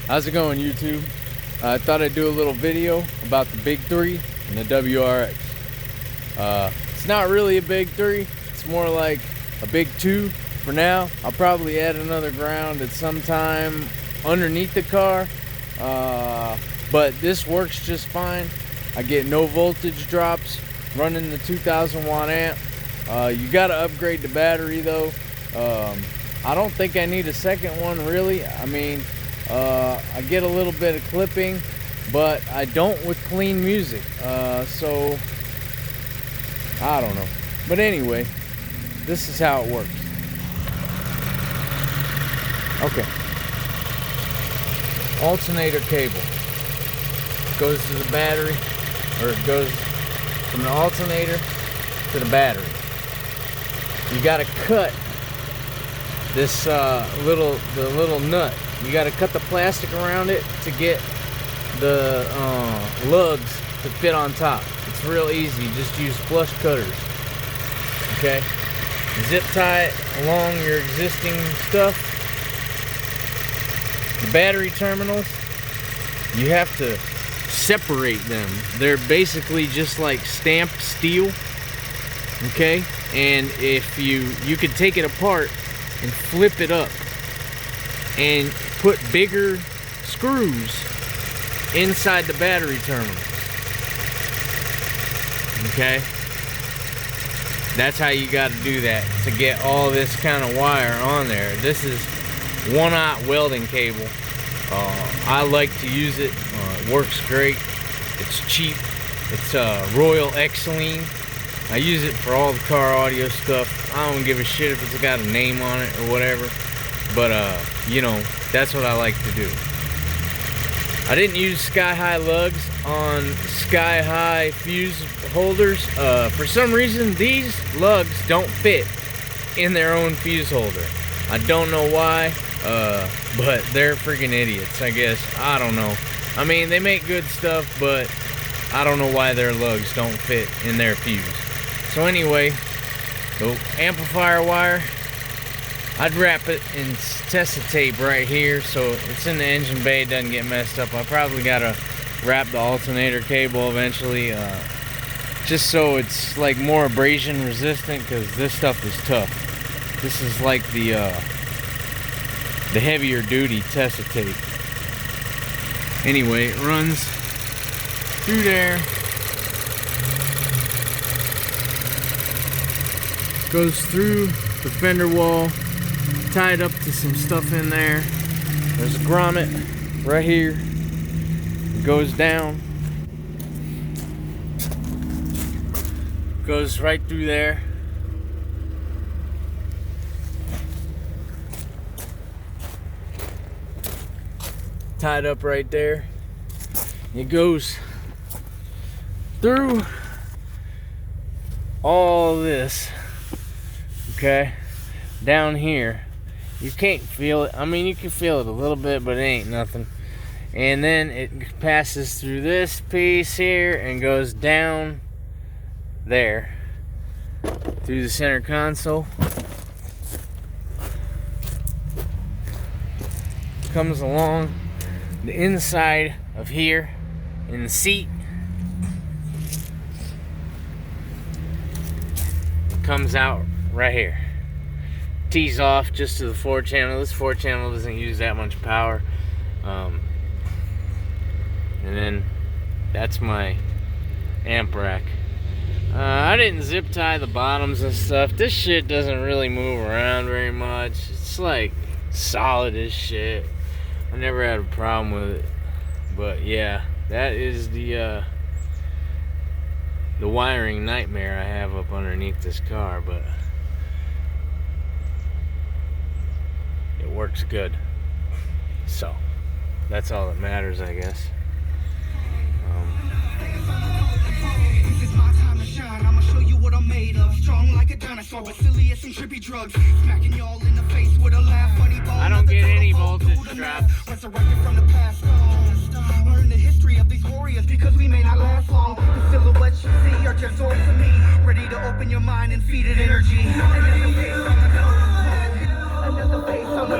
How's it going, YouTube? I thought I'd do a little video about the Big 3 and the WRX. It's not really a Big 3, it's more like a Big 2 for now. I'll probably add another ground at some time underneath the car, but this works just fine. I get no voltage drops running the 2000 watt amp. You gotta upgrade the battery though. I don't think I need a second one really. I mean, I get a little bit of clipping, but I don't with clean music. So I don't know. But anyway, this is how it works. Okay. Alternator cable goes to the battery, or it goes from the alternator to the battery. You gotta cut this little nut. You gotta cut the plastic around it to get the lugs to fit on top. It's real easy. You just use flush cutters. Okay. Zip tie it along your existing stuff. The battery terminals, you have to separate them. They're basically just like stamped steel. Okay, and if you could take it apart and flip it up and put bigger screws inside the battery terminals. Okay, that's how you got to do that to get all this kind of wire on there. This is 1/0 welding cable. I like to use it. It works great. It's cheap. It's Royal X-Lean. I use it for all the car audio stuff. I don't give a shit if it's got a name on it or whatever. But, you know, that's what I like to do. I didn't use sky-high lugs on sky-high fuse holders. For some reason, these lugs don't fit in their own fuse holder. I don't know why, but they're freaking idiots, I guess. I don't know. I mean, they make good stuff, but I don't know why their lugs don't fit in their fuse. So anyway, the amplifier wire, I'd wrap it in Tessa tape right here so it's in the engine bay, it doesn't get messed up. I probably gotta wrap the alternator cable eventually, just so it's like more abrasion resistant, because this stuff is tough. This is like the heavier duty Tessa tape. Anyway, it runs through there. Goes through the fender wall, tied up to some stuff in there. There's a grommet right here. It goes down. Goes right through there. Tied up right there. It goes through all this. Okay, down here, you can't feel it. I mean, you can feel it a little bit, but it ain't nothing. And then it passes through this piece here and goes down there through the center console. Comes along the inside of here in the seat. Comes out right here. Tees off just to the 4-channel. This 4-channel doesn't use that much power. And then that's my amp rack. I didn't zip tie the bottoms and stuff. This shit doesn't really move around very much. It's like solid as shit. I never had a problem with it. But yeah, that is the wiring nightmare I have up underneath this car, but it works good. So that's all that matters, I guess. I'ma show you what I'm made of. Strong like a dinosaur, Basilius and trippy drugs. Smacking y'all in the face with a laugh. Funny bone. I don't get any voltage drops. Resurrected from the past. Learn the history of these warriors because we may not last long. The silhouettes you see are just swords to me. Ready to open your mind and feed it energy. Another face on the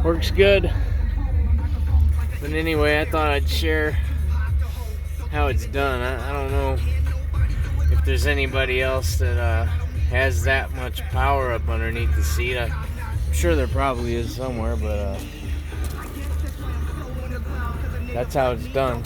Works good. But anyway, I thought I'd share how it's done. I don't know if there's anybody else that has that much power up underneath the seat. I'm sure there probably is somewhere, but that's how it's done.